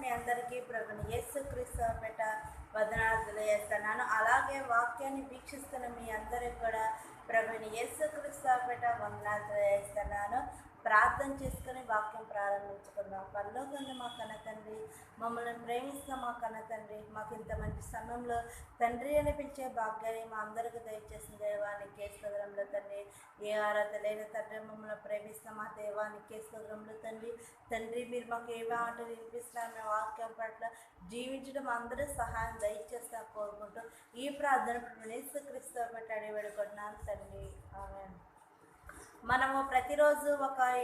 మీ అందరికీ ప్రభుని యేసుక్రీస్తు పేట వందనాలు తెలియజేస్తున్నాను. అలాగే వాక్యాన్ని వీక్షిస్తున్న మీ అందరికి కూడా ప్రభుని యేసుక్రీస్తు పేట వందనాలు తెలియజేస్తున్నాను. ప్రార్థన చేసుకుని వాక్యం ప్రారంభించుకుందాం. పరలోకంలో మా కన్న తండ్రి, మమ్మల్ని ప్రేమిస్తున్న మా కన్న తండ్రి, మాకు ఇంత మంచి సమయంలో తండ్రి అని పిలిచే భాగ్యాన్ని మా అందరికీ దయచేసిన దేవానికి స్తోత్రములు తండ్రి. ఏ అర్హత లేని తండ్రి మమ్మల్ని ప్రేమిస్తున్న మా దేవానికి స్తోత్రములు తండ్రి. తండ్రి మీరు మాకు ఏ మాటలు వినిపిస్తున్నారు, మేము వాక్యం పట్ల జీవించడం అందరూ సహాయం దయచేస్తా కోరుకుంటూ ఈ ప్రార్థన యేసుక్రీస్తు పేట అడిగి వేడుకుంటున్నాను తండ్రి. ఆమేన్. మనము ప్రతిరోజు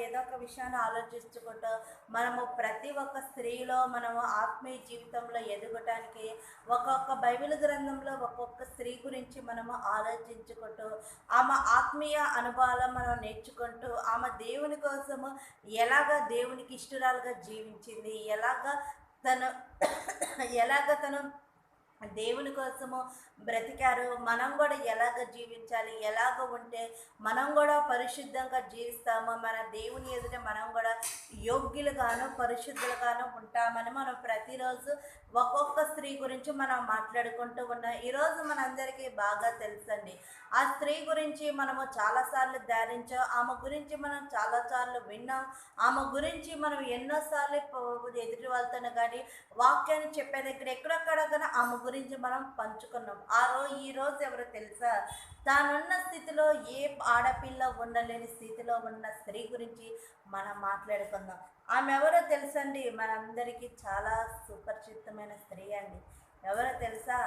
ఏదో ఒక విషయాన్ని ఆలోచించుకుంటూ మనము ప్రతి ఒక్క స్త్రీలో మనము ఆత్మీయ జీవితంలో ఎదగటానికి ఒక్కొక్క బైబిల్ గ్రంథంలో ఒక్కొక్క స్త్రీ గురించి మనము ఆలోచించుకుంటూ ఆమె ఆత్మీయ అనుభవాలు మనం నేర్చుకుంటూ ఆమె దేవుని కోసము దేవునికి ఇష్టరాలుగా జీవించింది, తను దేవుని కోసము బ్రతికారు. మనం కూడా ఎలాగ జీవించాలి, ఎలాగ ఉంటే మనం కూడా పరిశుద్ధంగా జీవిస్తాము, మన దేవుని ఎదుట మనం కూడా యోగ్యులుగాను పరిశుద్ధులుగాను ఉంటామని మనం ప్రతిరోజు ఒక్కొక్క స్త్రీ గురించి మనం మాట్లాడుకుంటూ ఉన్నాం. ఈరోజు మనందరికీ బాగా తెలుసండి. ఆ స్త్రీ గురించి మనము చాలాసార్లు ధ్యానించాం, ఆమె గురించి మనం చాలాసార్లు విన్నాం, ఆమె గురించి మనం ఎన్నోసార్లు ఎదుటి వాళ్ళతో కానీ వాక్యాన్ని చెప్పే దగ్గర ఎక్కడెక్కడ కానీ ఆమె గురించి మనం పంచుకున్నాం. ఈరోజు ఎవరో తెలుసా? తానున్న స్థితిలో ఏ ఆడపిల్ల ఉండలేని స్థితిలో ఉన్న స్త్రీ గురించి మనం మాట్లాడుకుందాం. ఆమె ఎవరో తెలుసండి? మనందరికీ చాలా సుపరిచితమైన స్త్రీ అండి. ఎవరో తెలుసా?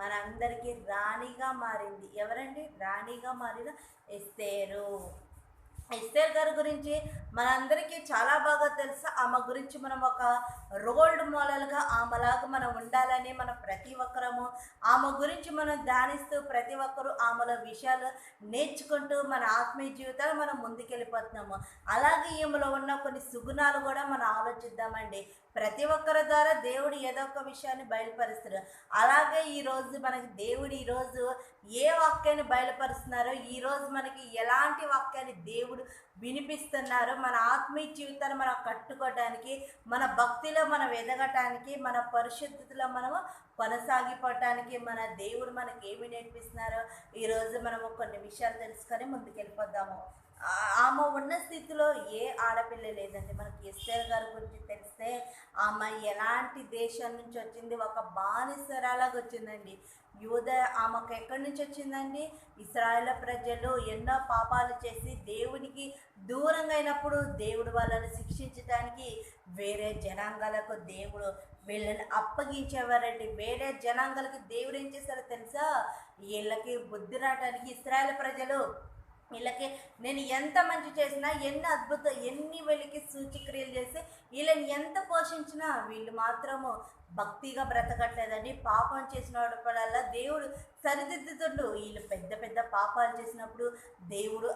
మనందరికీ రాణిగా మారింది. ఎవరండి? రాణిగా మారిన ఎస్తేరు. ఎస్తేర్ గారి గురించి మనందరికీ చాలా బాగా తెలుసు. ఆమె గురించి మనం ఒక రోల్డ్ మోడల్గా ఆమెలాగా మనం ఉండాలని మనం ప్రతి ఒక్కరము ఆమె గురించి మనం ధ్యానిస్తూ ప్రతి ఒక్కరూ ఆమెల విషయాలు నేర్చుకుంటూ మన ఆత్మీయ జీవితాలు మనం ముందుకెళ్ళిపోతున్నాము. అలాగే ఈమెలో ఉన్న కొన్ని సుగుణాలు కూడా మనం ఆలోచిద్దామండి. ప్రతి ఒక్కరి ద్వారా దేవుడు ఏదో ఒక విషయాన్ని బయలుపరుస్తారు. అలాగే ఈరోజు మనకి దేవుడు ఈరోజు ఏ వాక్యాన్ని బయలుపరుస్తున్నారో, ఈరోజు మనకి ఎలాంటి వాక్యాన్ని దేవుడు వినిపిస్తున్నారు, మన ఆత్మీయ జీవితాన్ని మనం కట్టుకోవడానికి, మన భక్తిలో మనం ఎదగటానికి, మన పరిశుద్ధతలో మనము కొనసాగిపోవటానికి మన దేవుడు మనకి ఏమి నేర్పిస్తున్నారో ఈరోజు మనము కొన్ని విషయాలు తెలుసుకొని ముందుకెళ్ళిపోద్దాము. ఆమె ఉన్న స్థితిలో ఏ ఆడపిల్ల లేదండి. మనకి ఎస్తేర్ గారి గురించి తెలిస్తే ఆమె ఎలాంటి దేశం నుంచి వచ్చింది? ఒక బానిసరాలాగా వచ్చిందండి. ఆమెకు ఎక్కడి నుంచి వచ్చిందండి? ఇశ్రాయేలు ప్రజలు ఎన్నో పాపాలు చేసి దేవునికి దూరంగా అయినప్పుడు దేవుడు వాళ్ళని శిక్షించడానికి వేరే జనాంగాలకు దేవుడు వీళ్ళని అప్పగించేవారండి. వేరే జనాంగాలకి దేవుడు ఏం చేశారో తెలుసా? వీళ్ళకి బుద్ధి రావడానికి ఇశ్రాయేలు ప్రజలు వీళ్ళకి నేను ఎంత మంచి చేసినా, ఎన్ని వీళ్ళకి సూచక్రియలు చేసి వీళ్ళని ఎంత పోషించినా వీళ్ళు మాత్రము భక్తిగా బ్రతకట్లేదని పాపం చేసిన వాడల్లా దేవుడు సరిదిద్దుతుండు. వీళ్ళు పెద్ద పెద్ద పాపాలు చేసినప్పుడు దేవుడు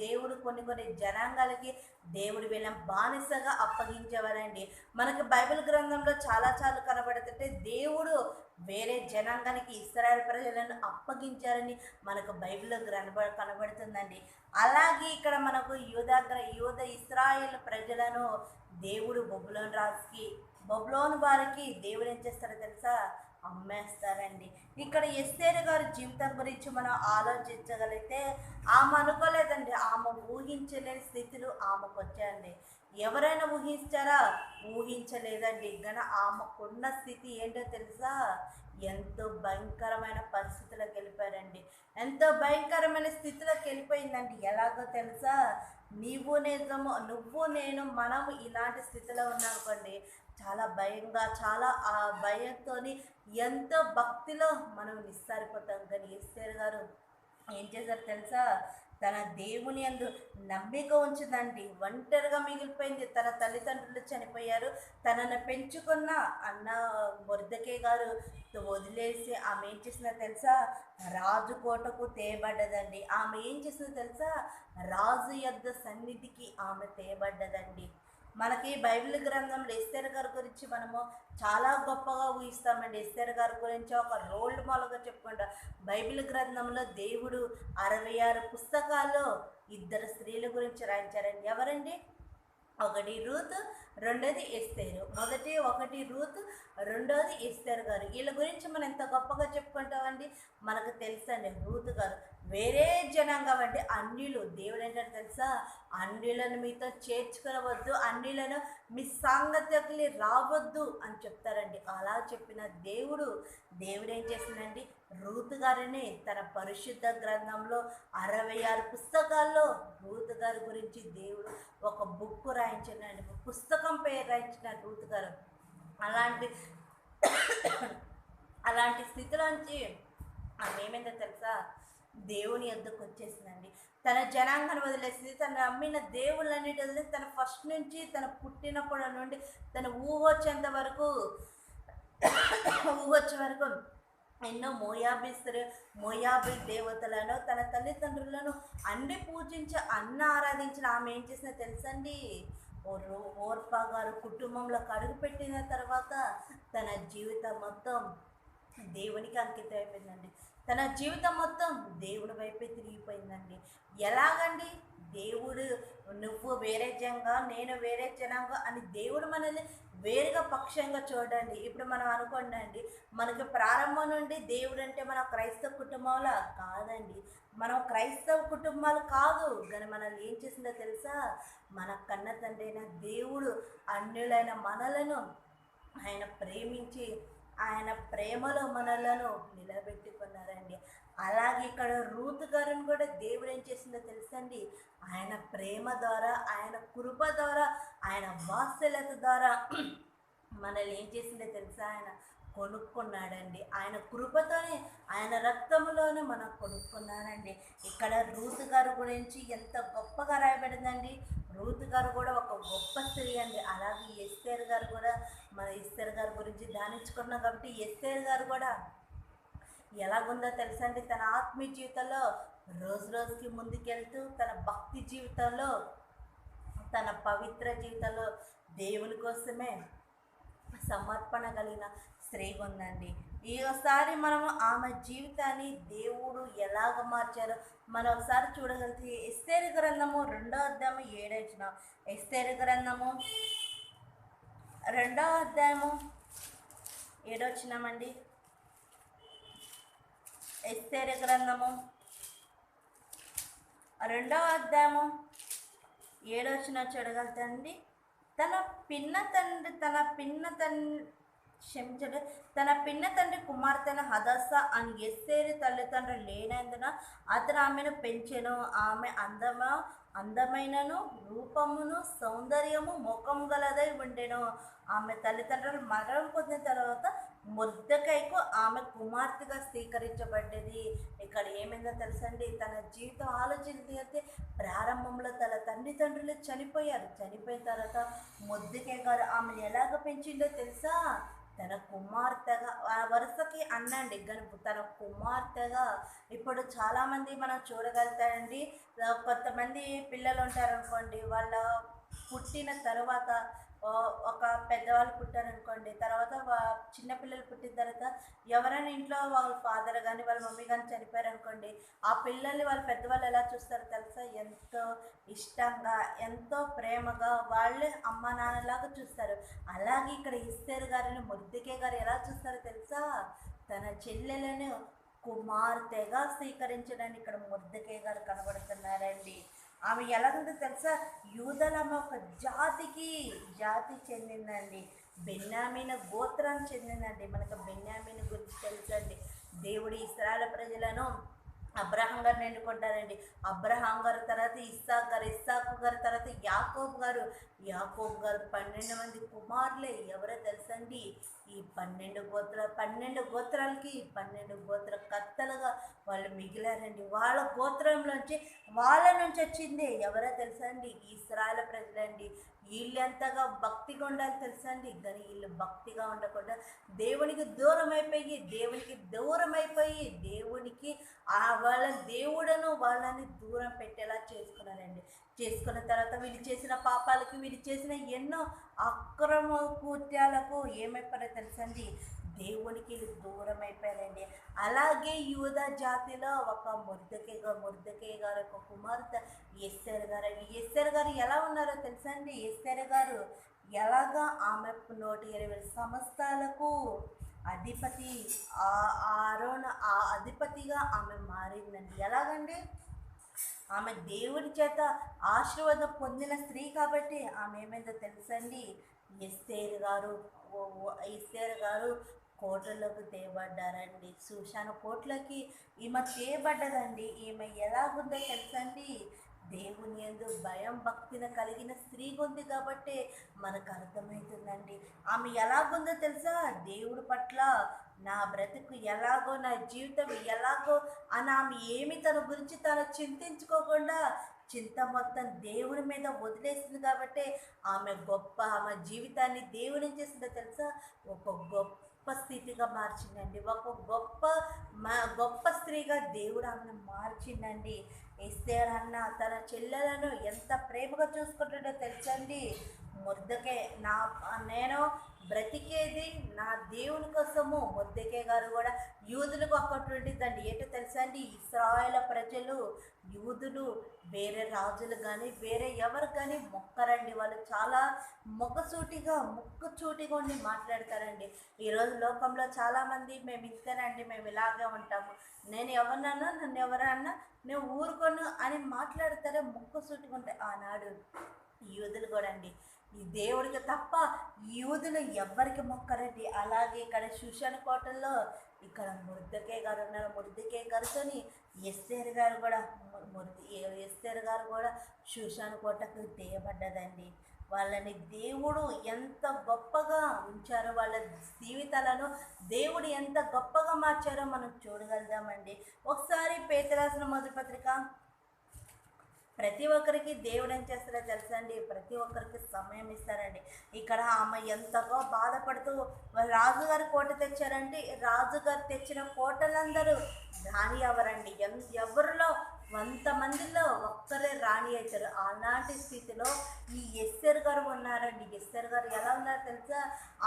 దేవుడు కొన్ని జనాంగాలకి దేవుడు వీళ్ళని బానిసగా అప్పగించేవారండి. మనకి బైబిల్ గ్రంథంలో చాలా కనబడుతుంటే దేవుడు వేరే జనాంగానికి ఇశ్రాయేలు ప్రజలను అప్పగించారని మనకు బైబిల్లో కనబడుతుందండి. అలాగే ఇక్కడ మనకు యూద ఇశ్రాయేలు ప్రజలను దేవుడు బబులోను వారికి దేవుడు ఏం చేస్తారో తెలుసా? అమ్మేస్తారండి. ఇక్కడ ఎస్తేరు గారి జీవితం గురించి మనం ఆలోచించగలిగితే ఆమె అనుకోలేదండి, ఆమె ఊహించలేని స్థితిలో ఆమెకు వచ్చాయండి. ఎవరైనా ఊహించారా? ఊహించలేదండి. ఆమెకున్న స్థితి ఏంటో తెలుసా? ఎంతో భయంకరమైన పరిస్థితులకు వెళ్ళిపోయారండి. ఎంతో భయంకరమైన స్థితిలోకి వెళ్ళిపోయిందండి. ఎలాగో తెలుసా? నువ్వు నేను మనము ఇలాంటి స్థితిలో ఉన్నామనుకోండి, చాలా భయంగా, చాలా ఆ భయంతో ఎంతో భక్తిలో మనం నిస్సారిపోతాం. కానీ ఎస్తేరు గారు ఏం చేశారు తెలుసా? తన దేవుని యందు నమ్మిక ఉంచిందండి. ఒంటరిగా మిగిలిపోయింది. తన తల్లిదండ్రులు చనిపోయారు. తనను పెంచుకున్న అన్న మొర్దెకై గారు వదిలేసి ఆమె ఏం చేసిందో తెలుసా? రాజు కోటకు తేయబడ్డదండి. ఆమె ఏం చేసిందో తెలుసా? రాజు యొద్ద సన్నిధికి ఆమె తేయబడ్డదండి. మనకి బైబిల్ గ్రంథంలో ఎస్తేర్ గారి గురించి మనము చాలా గొప్పగా ఊహిస్తామండి. ఎస్తేర్ గారి గురించి ఒక రోల్ మోడల్గా చెప్పుకుంటాం. బైబిల్ గ్రంథంలో దేవుడు 66 పుస్తకాల్లో 2 స్త్రీల గురించి రాయించారండి. ఎవరండి? ఒకటి రూత్, రెండోది ఎస్తేరు. ఒకటి రూత్, రెండోది ఎస్తేరు గారు. వీళ్ళ గురించి మనం ఎంత గొప్పగా చెప్పుకుంటామండి. మనకు తెలుసండి రూత్ గారు వేరే జనాంగం అండి, అన్యులు. దేవుడు ఏంటంటే తెలుసా, అన్యులను మీతో చేర్చుకునవద్దు, అన్యులను మీ సాంగత్యకి రావద్దు అని చెప్తారండి. అలా చెప్పిన దేవుడు ఏం చేసిందండి, రూత్ గారిని తన పరిశుద్ధ గ్రంథంలో 66 పుస్తకాల్లో రూత్ గారి గురించి దేవుడు ఒక బుక్ రాయించినండి, పుస్తకం పేరు రాయించిన రూత్ గారు. అలాంటి స్థితిలోంచి ఆమె ఏమైందో తెలుసా, దేవుని యొద్దకు వచ్చేసిందండి. తన జనాంగాన్ని వదిలేసి, తన నమ్మిన దేవుళ్ళన్నిటి వదిలేసి, తన ఫస్ట్ నుంచి తన పుట్టినప్పటి నుండి తన ఊహొచ్చే వరకు ఎన్నో మోయాబీ దేవతలను, తన తల్లిదండ్రులను అన్ని పూజించి ఆరాధించిన ఆమె ఏం చేసిందో తెలుసండి, ఓర్పా గారు కుటుంబంలో అడుగుపెట్టిన తర్వాత తన జీవితం మొత్తం దేవునికి అంకితం అయిపోయిందండి. తన జీవితం మొత్తం దేవుడి వైపే తిరిగిపోయిందండి. ఎలాగండి, దేవుడు నువ్వు వేరే జనంగా, నేను వేరే జనంగా అని దేవుడు మనల్ని వేరుగా పక్షంగా చూడండి. ఇప్పుడు మనం అనుకోండి, మనకి ప్రారంభం నుండి దేవుడు అంటే మన క్రైస్తవ కుటుంబంలో కాదండి, మనం క్రైస్తవ కుటుంబాలు కాదు కానీ మనల్ని ఏం చేసిందో తెలుసా, మన కన్న తండ్రి అయిన దేవుడు అన్యులైన మనలను ఆయన ప్రేమించి ఆయన ప్రేమలో మనలను నిలబెట్టుకున్నారండి. అలాగే ఇక్కడ రూత్ గారిని కూడా దేవుడు ఏం చేసిందో తెలుసండి, ఆయన ప్రేమ ద్వారా, ఆయన కృప ద్వారా, ఆయన వాత్సల్యత ద్వారా మనల్ని ఏం చేసిందో తెలుసా, ఆయన కొనుక్కున్నాడండి. ఆయన కృపతోనే, ఆయన రక్తంలోనే మనం కొనుక్కున్నానండి. ఇక్కడ రూత్ గారి గురించి ఎంత గొప్పగా రాయబడిందండి. రూత్ గారు కూడా ఒక గొప్ప స్త్రీ అండి. అలాగే ఎస్తేరు గారు కూడా, మన ఎస్తేరు గారి గురించి ధ్యానించుకున్నాం కాబట్టి ఎస్తేరు గారు కూడా ఎలాగుందో తెలుసండి, తన ఆత్మీయ జీవితంలో రోజుకి ముందుకెళ్తూ తన భక్తి జీవితంలో, తన పవిత్ర జీవితంలో దేవుని కోసమే సమర్పణ కలిగిన స్త్రీగా ఉందండి. ఈసారి మనము ఆమె జీవితాన్ని దేవుడు ఎలాగ మార్చారో మనం ఒకసారి చూడగలిగితే, ఎస్తేరు గ్రంథము 2వ అధ్యాయము 7వ వచనం. ఎస్తేరు గ్రంథము 2వ అధ్యాయము 7వ వచనం అండి. ఎస్తేరు గ్రంథము 2వ అధ్యాయము 7వ వచనం చూడగలుగుతాండి. తన పిన్న తండ్రి కుమార్తెన హదస్స అని ఎస్తేరు తల్లిదండ్రులు లేనందున అతను ఆమెను పెంచెను. ఆమె అందమైనను రూపమును సౌందర్యము ముఖం గలదై ఉండెను. ఆమె తల్లిదండ్రులు మరణం పొందిన తర్వాత మొర్దెకైకు ఆమె కుమార్తెగా స్వీకరించబడ్డది. ఇక్కడ ఏమైందో తెలుసండి, తన జీవితం ఆలోచించితే ప్రారంభంలో తన తల్లిదండ్రులు చనిపోయారు. చనిపోయిన తర్వాత మొర్దెకై గారు ఆమెను ఎలాగ పెంచిందో తెలుసా, తన కుమార్తెగా, వరుసకి అన్నండి తన కుమార్తెగా. ఇప్పుడు చాలామంది మనం చూడగలుగుతారండి, కొంతమంది పిల్లలు ఉంటారనుకోండి, వాళ్ళ పుట్టిన తర్వాత ఒక పెద్దవాళ్ళు పుట్టారనుకోండి, తర్వాత చిన్నపిల్లలు పుట్టిన తర్వాత ఎవరైనా ఇంట్లో వాళ్ళ ఫాదర్ కానీ వాళ్ళ మమ్మీ కానీ చనిపోయారనుకోండి, ఆ పిల్లల్ని వాళ్ళ పెద్దవాళ్ళు ఎలా చూస్తారో తెలుసా, ఎంతో ఇష్టంగా, ఎంతో ప్రేమగా వాళ్ళే అమ్మ నాన్నలాగా చూస్తారు. అలాగే ఇక్కడ ఎస్తేరు గారిని మొర్దెకై గారు ఎలా చూస్తారో తెలుసా, తన చెల్లెలను కుమార్తెగా స్వీకరించడానికి ఇక్కడ మొర్దెకై గారు కనబడుతున్నారండి. ఆమె ఎలాగుందో తెలుసా, యూదలమ్మ ఒక జాతి చెందిందండి, బెన్యామీను గోత్రానికి చెందిందండి. మనకు బెన్యామీను గురించి తెలుసండి. దేవుడు ఇశ్రాయేలు ప్రజలను అబ్రహాం గారిని ఎన్నుకుంటారండి. అబ్రహాం గారి తర్వాత ఇస్సాకు గారి తర్వాత యాకోబు గారు 12 మంది కుమారులే. ఎవరో తెలుసండి, ఈ 12 గోత్రాలకి 12 గోత్ర కర్తలుగా వాళ్ళు మిగిలారండి. వాళ్ళ నుంచి వచ్చింది ఎవరో తెలుసండి, ఇశ్రాయేలు ప్రజలండి. వీళ్ళు ఎంతగా భక్తిగా ఉండాలి తెలుసండి, కానీ వీళ్ళు భక్తిగా ఉండకుండా దేవునికి దూరం అయిపోయి దేవునికి వాళ్ళని దూరం పెట్టేలా చేసుకున్నారండి. చేసుకున్న తర్వాత వీళ్ళు చేసిన పాపాలకి, వీళ్ళు చేసిన ఎన్నో అక్రమ కృత్యాలకు ఏమైపోయారో తెలుసండి, దేవునికి దూరం అయిపోయారండి. అలాగే యూదా జాతిలో ఒక మొర్దెకై గారు ఒక కుమార్తె ఎస్తేరు గారు. ఎస్తేరు గారు ఎలా ఉన్నారో తెలుసా అండి? ఎస్తేరు గారు ఎలాగా ఆమె 120 సంవత్సరాలకు అధిపతి ఆ అధిపతిగా ఆమె మారిందండి. ఎలాగండి? ఆమె దేవుడి చేత ఆశీర్వాదం పొందిన స్త్రీ కాబట్టి ఆమె ఏమైందో తెలుసండి? ఎస్తేరు గారు కోటలోకి తేబడ్డారండి. సుషాను కోట్లకి ఈమె తేబడ్డదండి. ఈమె ఎలాగుందో తెలుసండి? దేవుని యందు భయం భక్తిని కలిగిన స్త్రీ ఉంది కాబట్టి మనకు అర్థమవుతుందండి. ఆమె ఎలాగుందో తెలుసా? దేవుడి పట్ల నా బ్రతుకు ఎలాగో, నా జీవితం ఎలాగో అని ఆమె ఏమి తన గురించి తను చింతించుకోకుండా చింత మొత్తం దేవుడి మీద వదిలేసింది కాబట్టి ఆమె జీవితాన్ని దేవుడు ఏం చేసిందో తెలుసా? ఒక గొప్ప స్థితిగా మార్చిందండి. ఒక గొప్ప స్త్రీగా దేవుడు ఆమెను మార్చిందండి. ఎస్తేర్ అన్న తన చెల్లెలను ఎంత ప్రేమగా చూసుకుంటాడో తెలుసండి? మొర్దెకై నేను బ్రతికేది నా దేవుని కోసము. మొర్దెకై గారు కూడా యూదులకు ఒక్కటి ఉండిద్దండి. ఏంటో తెలుసా అండి? ఇశ్రాయేలు ప్రజలు యూదులు వేరే రాజులు కానీ వేరే ఎవరు కానీ మొక్కరండి. వాళ్ళు చాలా ముక్కుచూటిగా ఉండి మాట్లాడతారండి. ఈరోజు లోకంలో చాలామంది మేము ఇంతేనండి, మేము ఇలాగే ఉంటాము, నేను ఎవరినన్నా నన్ను ఎవరన్నా నేను ఊరుకోను అని మాట్లాడతారే, ముక్కుసూటిగా ఉంటాయి. ఆనాడు యూదులు కూడా అండి ఈ దేవుడికి తప్ప యూదులు ఎవ్వరికి మొక్కరండి. అలాగే ఇక్కడ షూషాను కోటల్లో ఇక్కడ మొర్దెకై గారు ఉన్నారు. మొర్దెకై గారితోని ఎస్తేరు గారు కూడా షూషాను కోటకు తేయబడ్డదండి. వాళ్ళని దేవుడు ఎంత గొప్పగా ఉంచారో, వాళ్ళ జీవితాలను దేవుడు ఎంత గొప్పగా మార్చారో మనం చూడగలుగుతామండి. ఒకసారి పేతురు రాసిన మొదటి పత్రిక, ప్రతి ఒక్కరికి దేవుడు ఏం చేస్తారో తెలుసా అండి? ప్రతి ఒక్కరికి సమయం ఇస్తారండి. ఇక్కడ ఆమె ఎంతగా బాధపడుతూ రాజుగారు కోట తెచ్చారంటే, రాజుగారు తెచ్చిన కోటలందరూ రాణి అవరండి. ఎవరిలో 100 మందిలో ఒక్కరే రాణి అవుతారు. అలాంటి స్థితిలో ఈ ఎస్తేరు గారు ఉన్నారండి. ఎస్తేరు గారు ఎలా ఉన్నారో తెలుసా?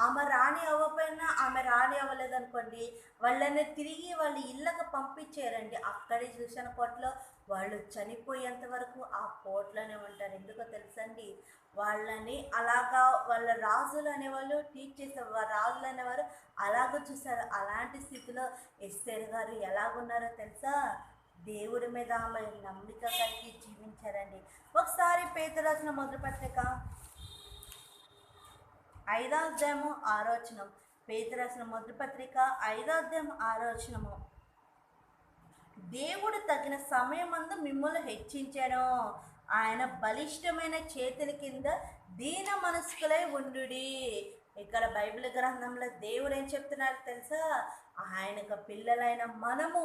ఆమె రాణి అవ్వకపోయినా, ఆమె రాణి అవ్వలేదనుకోండి, వాళ్ళని తిరిగి వాళ్ళ ఇళ్ళకు పంపించారండి. అక్కడే చూసిన కోటలో వాళ్ళు చనిపోయేంత వరకు ఆ కోట్లోనే ఉంటారు. ఎందుకో తెలుసండి? వాళ్ళని అలాగా వాళ్ళ రాజులు అనేవాళ్ళు టీచ్ చేస్తారు. రాజులు అనేవారు అలాగ చూస్తారు. అలాంటి స్థితిలో ఎస్తేరు గారు ఎలాగున్నారో తెలుసా? దేవుడి మీద ఆమె నమ్మిక కలిగి జీవించారండి. ఒకసారి పేతురు రాసిన మొదటి పత్రిక 5వ అధ్యాయము 6వ వచనం. పేతురు రాసిన మొదటి పత్రిక 5వ అధ్యాయం 6వ వచనము. దేవుడు తగిన సమయమందు మిమ్మల్ని హెచ్చించాను, ఆయన బలిష్టమైన చేతుల కింద దీన మనస్కులై ఉండుడి. ఇక్కడ బైబిల్ గ్రంథంలో దేవుడు ఏం చెప్తున్నారు తెలుసా? ఆయనకు పిల్లలైన మనము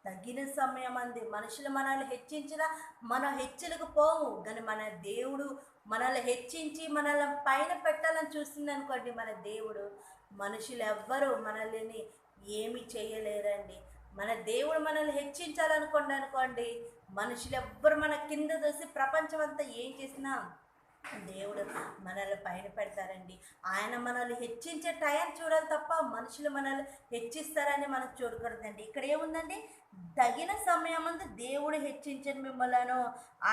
తగిన సమయం అంది. మనుషులు మనల్ని హెచ్చించినా మనం హెచ్చులకు పోము, కానీ మన దేవుడు మనల్ని హెచ్చించి మనల్ని పైన పెట్టాలని చూస్తుంది అనుకోండి. మన దేవుడు మనుషులు ఎవ్వరూ మనల్ని ఏమి చేయలేరండి. మన దేవుడు మనల్ని హెచ్చించాలనుకోండి, మనుషులు ఎవ్వరు మన కింద చూసి ప్రపంచం అంతా ఏం చేసినా దేవుడు మనల్ని పైన పెడతారండి. ఆయన మనల్ని హెచ్చించే టైం చూడాలి తప్ప మనుషులు మనల్ని హెచ్చిస్తారని మనం చూడకూడదండి. ఇక్కడ ఏముందండి? తగిన సమయమందు దేవుడు హెచ్చించని మిమ్మలను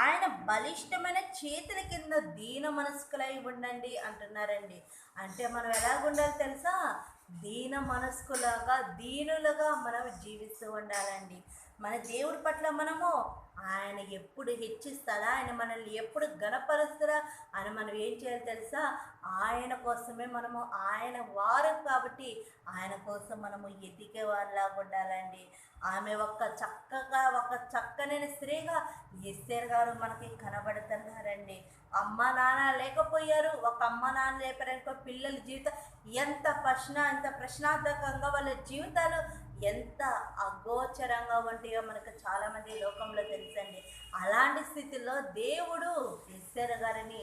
ఆయన బలిష్టమైన చేతుల కింద దీన మనస్కులై ఉండండి అంటున్నారండి. అంటే మనం ఎలాగుండాలి తెలుసా? దీన మనస్కులాగా, దీనులుగా మనం జీవిస్తూ ఉండాలండి. మన దేవుడి పట్ల మనము ఆయన ఎప్పుడు హెచ్చిస్తాడా, ఆయన మనల్ని ఎప్పుడు గణపరుస్తాడా అని మనం ఏం చేయాలి తెలుసా? ఆయన కోసమే మనము, ఆయన వారు కాబట్టి ఆయన కోసం మనము ఎదిగే వారిలాగా ఉండాలండి. ఆమె ఒక చక్కనైన స్త్రీగా ఎస్తేరు గారు మనకి కనబడుతున్నారండి. అమ్మ నాన్న లేకపోయారు, ఒక అమ్మ నాన్న లేపారనుకో పిల్లల జీవితం ఎంత ప్రశ్నార్థకంగా వాళ్ళ జీవితాలు ఎంత అగోచరంగా ఉంటాయో మనకు చాలామంది లోకంలో తెలుసండి. అలాంటి స్థితిలో దేవుడు ఎస్తేరు గారిని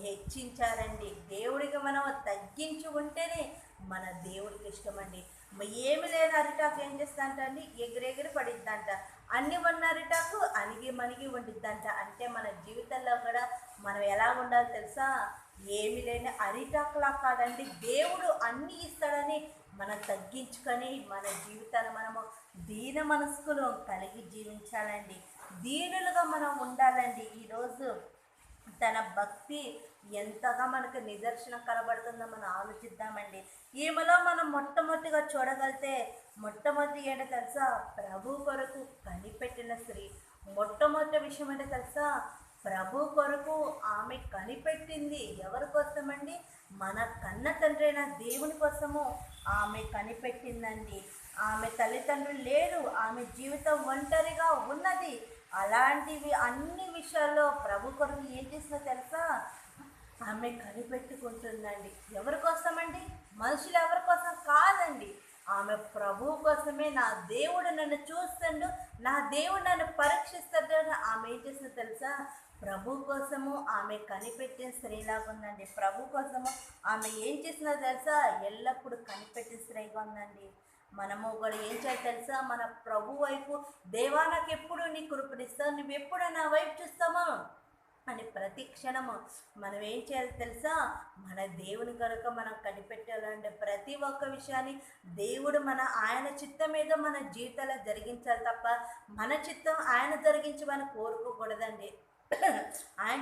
హెచ్చించారండి. దేవుడికి మనం తగ్గించి ఉంటేనే మన దేవుడికి ఇష్టమండి. ఏమి లేని అరిటాకు ఏం చేస్తా అండి? ఎగిరెగిరి పడిద్దంట. అన్ని ఉన్న అరిటాకు అణిగి మణిగి ఉండిద్దంట. అంటే మన జీవితంలో కూడా మనం ఎలా ఉండాలి తెలుసా? ఏమి లేని అరిటాకులా కాదండి. దేవుడు అన్నీ ఇస్తాడని మనం తగ్గించుకొని మన జీవితాన్ని మనము దీన మనస్కులు కలిగి జీవించాలండి. దీనులుగా మనం ఉండాలండి. ఈరోజు తన భక్తి ఎంతగా మనకు నిదర్శనం కనబడుతుందో మనం ఆలోచిద్దామండి. ఈమెలో మనం మొట్టమొదటిగా చూడగలితే మొట్టమొదటి ఏంటో తెలుసా? ప్రభు కొరకు కనిపెట్టిన స్త్రీ. మొట్టమొదటి విషయం ఏంటో తెలుసా? ప్రభు కొరకు ఆమె కనిపెట్టింది. ఎవరి కోసమండి? మన కన్న తండ్రి అయిన దేవుని కోసము ఆమె కనిపెట్టిందండి. ఆమె తల్లిదండ్రులు లేరు, ఆమె జీవితం ఒంటరిగా ఉన్నది. అలాంటివి అన్ని విషయాల్లో ప్రభు కొరకు ఏం చేసినా తెలుసా? ఆమె కనిపెట్టుకుంటుందండి. ఎవరి కోసమండి? మనుషులు ఎవరి కోసం కాదండి. ఆమె ప్రభు కోసమే. నా దేవుడు నన్ను చూస్తాడు, నా దేవుడు నన్ను పరీక్షిస్తాడు. ఆమె ఏం చేసిందో తెలుసా? ప్రభు కోసము ఆమె కనిపెట్టిన స్త్రీలాగా ఉందండి. ప్రభు కోసము ఆమె ఏం చేసిందో తెలుసా? ఎల్లప్పుడూ కనిపెట్టిన స్త్రీగా ఉందండి. మనము కూడా ఏం చేయాలి తెలుసా? మన ప్రభు వైపు, దేవా నాకు ఎప్పుడు నీ కృపణిస్తావు, నువ్వు ఎప్పుడు నా వైపు చూస్తామో అని ప్రతి క్షణము మనం ఏం చేయాలి తెలుసా? మన దేవుని కనుక మనం కనిపెట్టాలంటే ప్రతి ఒక్క విషయాన్ని దేవుడు ఆయన చిత్తం మీద మన జీవితాల్లో జరిగించాలి తప్ప మన చిత్తం ఆయన జరిగించమని కోరుకోకూడదండి. ఆయన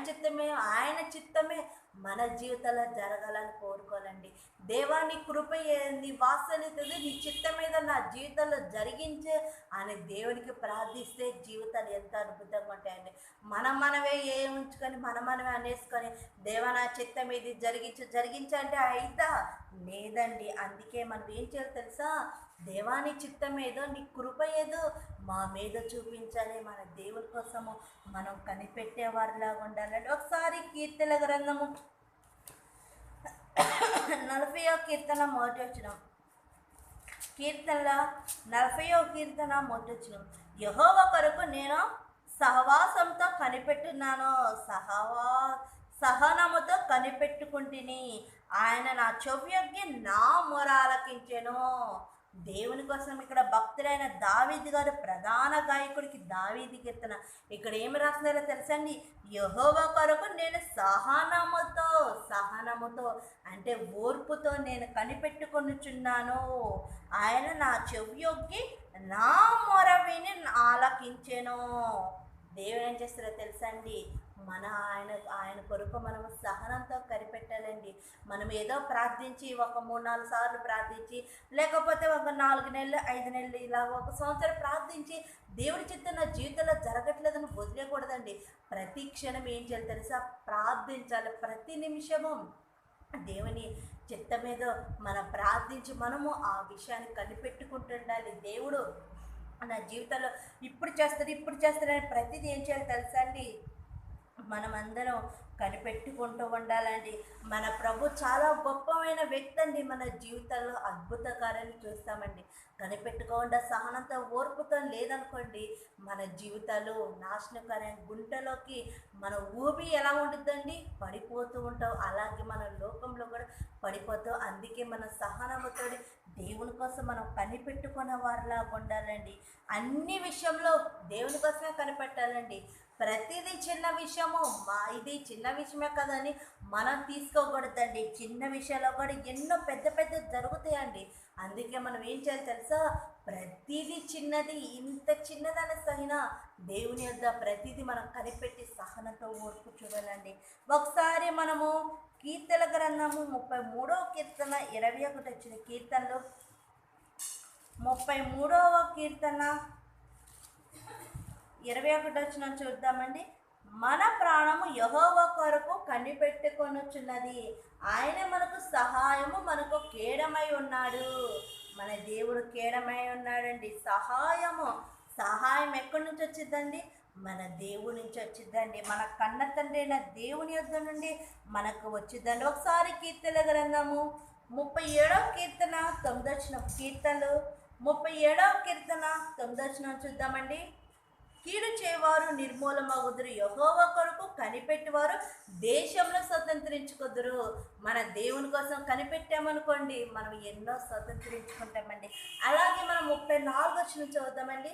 చిత్తమే మన జీవితాల్లో జరగాలని కోరుకోవాలండి. దేవా నీ కృప నీ వాత్సల్యతది నీ చిత్తం మీద నా జీవితంలో జరిగించే అని దేవునికి ప్రార్థిస్తే జీవితాలు ఎంత అద్భుతంగా ఉంటాయండి. మనమే ఉంచుకొని మనమే అనేసుకొని దేవా నా చిత్తం ఇది జరిగించంటే అయితా లేదండి. అందుకే మనం ఏం చేయాలి తెలుసా? దేవాని చిత్తం ఏదో, నీ కృప ఏదో మా మీద చూపించాలి. మన దేవుని కోసము మనం కనిపెట్టేవారిలాగా ఉండాలండి. ఒకసారి కీర్తన గ్రంథము 40వ కీర్తన మొదటి వచనం. కీర్తనల 40వ కీర్తన మొదటి వచనం. యెహోవా కొరకు నేను సహవాసంతో కనిపెట్టున్నాను, సహనముతో కనిపెట్టుకుంటుని. ఆయన నా చెవియొగ్గి నా మొర ఆలకించెను. దేవుని కోసం ఇక్కడ భక్తుడైన దావీదు గారు, ప్రధాన గాయకుడికి దావీదు కీర్తన. ఇక్కడ ఏమి రాస్తున్నారో తెలుసండి? యెహోవా కొరకు నేను సహనముతో అంటే ఓర్పుతో నేను కనిపెట్టుకొనుచున్నాను. ఆయన నా చెవియొగ్గి నా మొర విని ఆలకించెను. దేవుడు ఏం చేస్తారో తెలుసండి? ఆయన కొరకు మనము సహనంతో కనిపెట్టాలండి. మనం ఏదో ప్రార్థించి ఒక 3-4 సార్లు ప్రార్థించి, లేకపోతే ఒక 4 నెలలు 5 నెలలు ఇలా ఒక సంవత్సరం ప్రార్థించి దేవుడి చిత్తం నా జీవితంలో జరగట్లేదని వదిలేకూడదండి. ప్రతి క్షణం ఏం చేయాలి తెలుసా? ప్రార్థించాలి. ప్రతి నిమిషము దేవుని చిత్తం మీద మనం ప్రార్థించి మనము ఆ విషయాన్ని కనిపెట్టుకుంటుండాలి. దేవుడు నా జీవితంలో ఇప్పుడు చేస్తాడని ప్రతిదీ ఏం చేయాలి తెలుసా అండి? మనమందరం కనిపెట్టుకుంటూ ఉండాలండి. మన ప్రభు చాలా గొప్పమైన వ్యక్తి అండి. మన జీవితాల్లో అద్భుత కార్యాలు చూస్తామండి. కనిపెట్టుకోకుండా సహనంతో ఓర్పుతో లేదనుకోండి, మన జీవితాలు నాశనకరమైన గుంటలోకి మన ఊబి ఎలా ఉంటుందండి? పడిపోతూ ఉంటాం. అలాగే మన లోకంలో కూడా పడిపోతాం. అందుకే మన సహనముతో దేవుని కోసం మనం కనిపెట్టుకున్న వారిలా ఉండాలండి. అన్ని విషయంలో దేవుని కోసమే కనిపెట్టాలండి. ప్రతిదీ చిన్న విషయము, ఇది చిన్న విషయమే కదని మనం తీసుకోకూడదండి. చిన్న విషయాల్లో కూడా ఎన్నో పెద్ద జరుగుతాయండి. అందుకే మనం ఏం చేయాలి తెలుసా? ప్రతిదీ చిన్నది, ఇంత చిన్నదనే సహిన దేవుని యొద్ద ప్రతిదీ మనం కనిపెట్టి సహనంతో ఓర్పు చూడాలండి. ఒకసారి మనము కీర్తన గ్రంథము 33వ కీర్తన 21 వచ్చిన కీర్తనలు 33వ కీర్తన 21 వచ్చిన చూద్దామండి. మన ప్రాణము యెహోవా కొరకు కనిపెట్టుకొనుచున్నది, ఆయన మనకు సహాయము, మనకు కేడమై ఉన్నాడు. మన దేవుడు కేడమై ఉన్నాడండి. సహాయం ఎక్కడి నుంచి వచ్చిందండి? మన దేవుడి నుంచి వచ్చిందండి. మన కన్న తండ్రి అయిన దేవుని యొద్ద నుండి మనకు వచ్చిందండి. ఒకసారి కీర్తన గ్రంథము 37వ కీర్తన 9 వచ్చిన కీర్తనలు 37వ కీర్తన 9 వచ్చిన చూద్దామండి. కీడు చేయవారు నిర్మూలమగుదురు, యెహోవా కొరకు కనిపెట్టువారు దేశంలో స్వతంత్రించుకొదురు. మన దేవుని కోసం కనిపెట్టామనుకోండి, మనం ఎన్నో స్వతంత్రించుకుంటామండి. అలాగే మనం 34 వచ్చిన చదువుతామండి.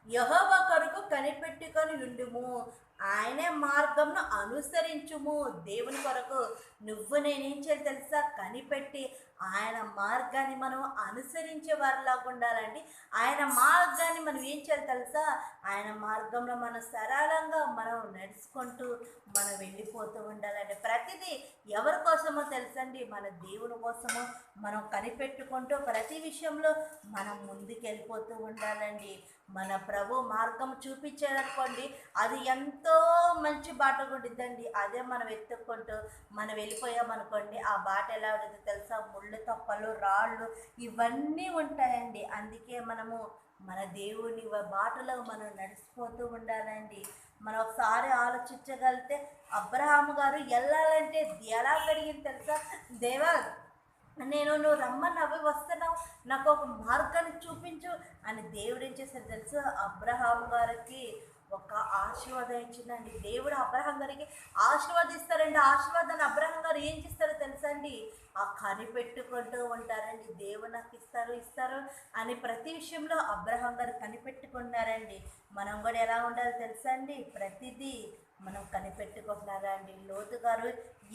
యెహోవా కొరకు కనిపెట్టుకొని ఉండుము, ఆయనే మార్గంను అనుసరించుము. దేవుని కొరకు నువ్వు నేనేం చేయాలి తెలుసా? కనిపెట్టి ఆయన మార్గాన్ని మనం అనుసరించే వారిలాగా ఉండాలండి. ఆయన మార్గాన్ని మనం ఏం చేయాలి తెలుసా? ఆయన మార్గంలో మనం సరళంగా మనం నడుచుకుంటూ మనం వెళ్ళిపోతూ ఉండాలండి. ప్రతిదీ ఎవరి కోసమో తెలుసండి? మన దేవుని కోసమో మనం కనిపెట్టుకుంటూ ప్రతి విషయంలో మనం ముందుకు వెళ్ళిపోతూ ఉండాలండి. మన ప్రభు మార్గం చూపించారనుకోండి, అది ఎంతో మంచి బాట ఉండిద్దండి. అదే మనం ఎత్తుక్కుంటూ మనం వెళ్ళిపోయామనుకోండి, ఆ బాట ఎలా ఉంటుంది తెలుసా? ముళ్ళు తప్పలు, రాళ్ళు ఇవన్నీ ఉంటాయండి. అందుకే మనము మన దేవుని బాటలో మనం నడిచిపోతూ ఉండాలండి. మనం ఒకసారి ఆలోచించగలిగితే అబ్రహాము గారు వెళ్ళాలంటే ఎలా అడిగింది తెలుసా? దేవా, నువ్వు రమ్మన్నావు, వస్తున్నావు, నాకు ఒక మార్గాన్ని చూపించు అని దేవుడు ఏం చేశారు తెలుసా? అబ్రహాం గారికి ఒక ఆశీర్వాదం ఇచ్చిందండి. దేవుడు అబ్రహాం గారికి ఆశీర్వాదిస్తారండి. ఆశీర్వాదాన్ని అబ్రహాం గారు ఏం చేస్తారో తెలుసా అండి? ఆ కనిపెట్టుకుంటూ ఉంటారండి. దేవుడు నాకు ఇస్తారు అని ప్రతి విషయంలో అబ్రహాం గారు కనిపెట్టుకున్నారండి. మనం కూడా ఎలా ఉండాలో తెలుసా అండి? ప్రతిదీ మనం కనిపెట్టుకుంటున్నారా అండి? లోతు గారు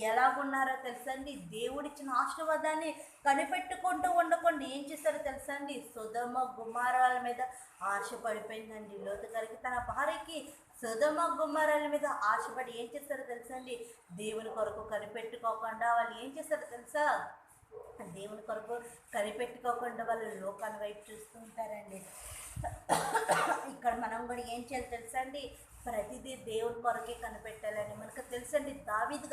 ఎలాగున్నారో తెలుసా అండి? దేవుడిచ్చిన ఆశీర్వాదాన్ని కనిపెట్టుకుంటూ ఉండకుండా ఏం చేస్తారో తెలుసా అండి? సొదొమ గుమారాల మీద ఆశ పడిపోయిందండి. లోతు గారికి తన భార్యకి సొదొమ గుమారాల మీద ఆశపడి ఏం చేస్తారో తెలుసా అండి? దేవుని కొరకు కనిపెట్టుకోకుండా వాళ్ళు ఏం చేస్తారో తెలుసా? దేవుని కొరకు కనిపెట్టుకోకుండా వాళ్ళు లోకాన్ని వైపు చూస్తూ ఉంటారండి. ఇక్కడ మనం కూడా ఏం చేయాలి తెలుసా అండి? ప్రతిదీ దేవుని కొరకే కనిపెట్టాలని మనకు తెలుసండి. దావీదు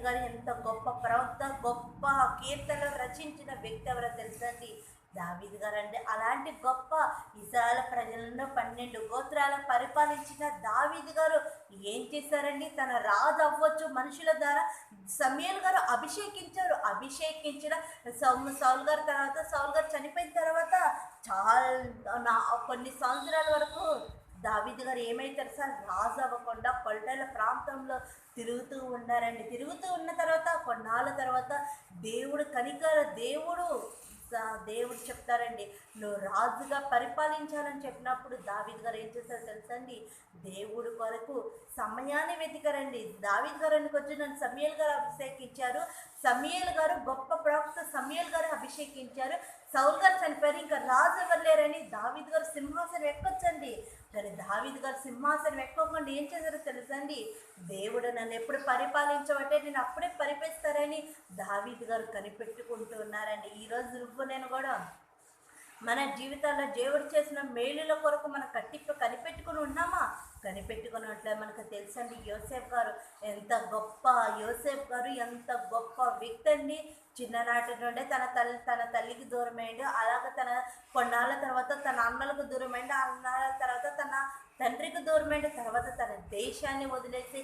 గారు ఎంత గొప్ప ప్రవక్త, గొప్ప కీర్తనలు రచించిన వ్యక్తి ఎవరో తెలుసండి? దావీదు గారు అండి. అలాంటి గొప్ప ఇశ్రాయేలు ప్రజలను 12 గోత్రాల పరిపాలించిన దావీదు గారు ఏం చేశారండి? తన రాజు అవ్వచ్చు మనుషుల ద్వారా సమూయేలు గారు అభిషేకించిన సౌలు గారు తర్వాత సౌలు గారు చనిపోయిన తర్వాత కొన్ని సంవత్సరాల వరకు దావీదు గారు ఏమైతారు సార్? రాజు అవ్వకుండా కొల్టల ప్రాంతంలో తిరుగుతూ ఉన్నారండి. తిరుగుతూ ఉన్న తర్వాత కొన్నాళ్ళ తర్వాత దేవుడు చెప్తారండి, నువ్వు రాజుగా పరిపాలించాలని చెప్పినప్పుడు దావీదు గారు ఏం చేశారు తెలుసండి? దేవుడు కొరకు సమయాన్ని వెతికారండి. దావీదు గారు వచ్చి నన్ను సమూయేలు గారు అభిషేకించారు, సమూయేలు గారు గొప్ప ప్రవక్త, సమూయేలు గారు అభిషేకించారు, సౌలు గారు చనిపోయారు, ఇంకా రాజు ఎవరులేరని దావీదు గారు సింహాసనం ఎక్కొచ్చండి. కానీ దావీదు గారు సింహాసనం ఎక్కోకుండా ఏం చేశారో తెలుసండి? దేవుడు నన్ను ఎప్పుడు పరిపాలించబట్టే నేను అప్పుడే పరిపేస్తారని దావీదు గారు కనిపెట్టుకుంటూ ఉన్నారండి. ఈరోజు నువ్వు నేను కూడా మన జీవితాల్లో దేవుడు చేసిన మేలుల కొరకు మనం కనిపెట్టుకుని ఉన్నామా? కనిపెట్టుకున్నట్లే మనకు తెలుసండి. యోసేపు గారు ఎంత గొప్ప వ్యక్తి అండి. చిన్ననాటి నుండే తన తల్లికి దూరమైండు. అలాగే తన కొన్నాళ్ళ తర్వాత తన అన్నలకు దూరమైండు. అన్నాళ్ళ తర్వాత తన తండ్రికి దూరమైండు. తర్వాత తన దేశాన్ని వదిలేసి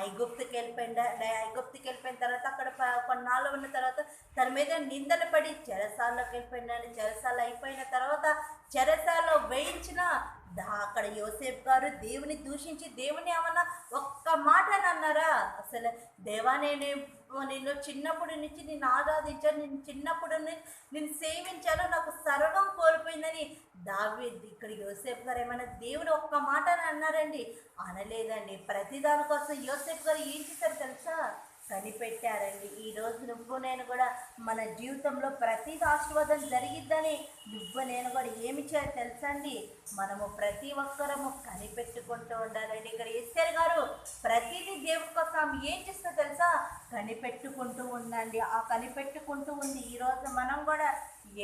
ఐగుప్తుకి వెళ్ళిపోయిన తర్వాత అక్కడ కొన్నాళ్ళు ఉన్న తర్వాత తన మీద నిందలు పడి చెరసాల్లోకి వెళ్ళిపోయినాడు. చెరసాల అయిపోయిన తర్వాత చెరసాల్లో వేయించిన అక్కడ యోసేపు గారు దేవుని దూషించి దేవుని ఏమన్నా ఒక్క మాట అన్నారా? అసలు దేవా, నిన్ను చిన్నప్పటి నుంచి నేను ఆరాధించాను, చిన్నప్పుడు నేను సేవించాను, నాకు సర్వం కోల్పోయిందని ఇక్కడ యోసేపు గారు ఏమైనా దేవుడు ఒక్క మాట అన్నారండి? అనలేదండి. ప్రతిదానికోసం యోసేపు గారు ఏం చేశారు తెలుసా? కనిపెట్టారండి. ఈరోజు నువ్వు నేను కూడా మన జీవితంలో ప్రతి ఆశీర్వాదం జరిగిద్దని నువ్వు నేను కూడా ఏమి చేయాలి తెలుసా అండి? మనము ప్రతి ఒక్కరము కనిపెట్టుకుంటూ ఉండాలండి. ఇక్కడ ఎస్తేర్ గారు ప్రతిదీ దేవుడి కోసం ఏం చేస్తా తెలుసా? కనిపెట్టుకుంటూ ఉందండి. ఆ కనిపెట్టుకుంటూ ఉంది. ఈరోజు మనం కూడా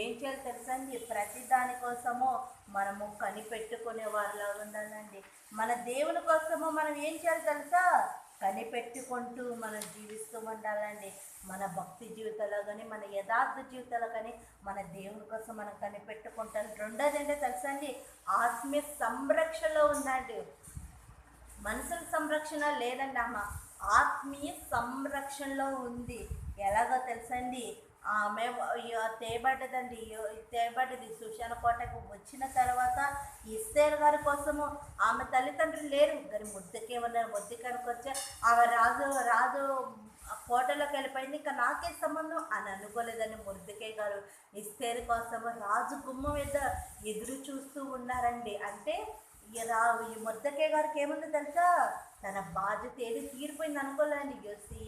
ఏం చేయాలి తెలుసా అండి? ప్రతి దానికోసము మనము కనిపెట్టుకునే వారిలా ఉండాలండి. మన దేవుని కోసము మనం ఏం చేయాలి తెలుసా? కనిపెట్టుకుంటూ మనం జీవిస్తూ ఉండాలండి. మన భక్తి జీవితంలో కానీ మన యథార్థ జీవితంలో కానీ మన దేవుని కోసం మనం కనిపెట్టుకుంటాం. రెండోది ఏంటో తెలుసా అండి? ఆత్మీయ సంరక్షణలో ఉందండి. మనుషుల సంరక్షణ లేదండి, ఆత్మీయ సంరక్షణలో ఉంది. ఎలాగో తెలుసండి? ఆమె తేబడ్డది సుషాన కోటకు వచ్చిన తర్వాత ఎస్తేరు గారి కోసము ఆమె తల్లిదండ్రులు లేరు, కానీ ముద్దకే ఉన్నారు. ముద్దకానికి వచ్చే ఆమె రాజు కోటలోకి వెళ్ళిపోయింది, ఇంకా నాకే సంబంధం అని అనుకోలేదని ముద్దకే గారు ఎస్తేరు కోసము రాజు గుమ్మం మీద ఎదురు చూస్తూ ఉన్నారండి. అంటే ఈ మొర్దెకై గారికి ఏముందో తెలుసా, తన బాధ్యత ఏది తీరిపోయింది అనుకోలేండి.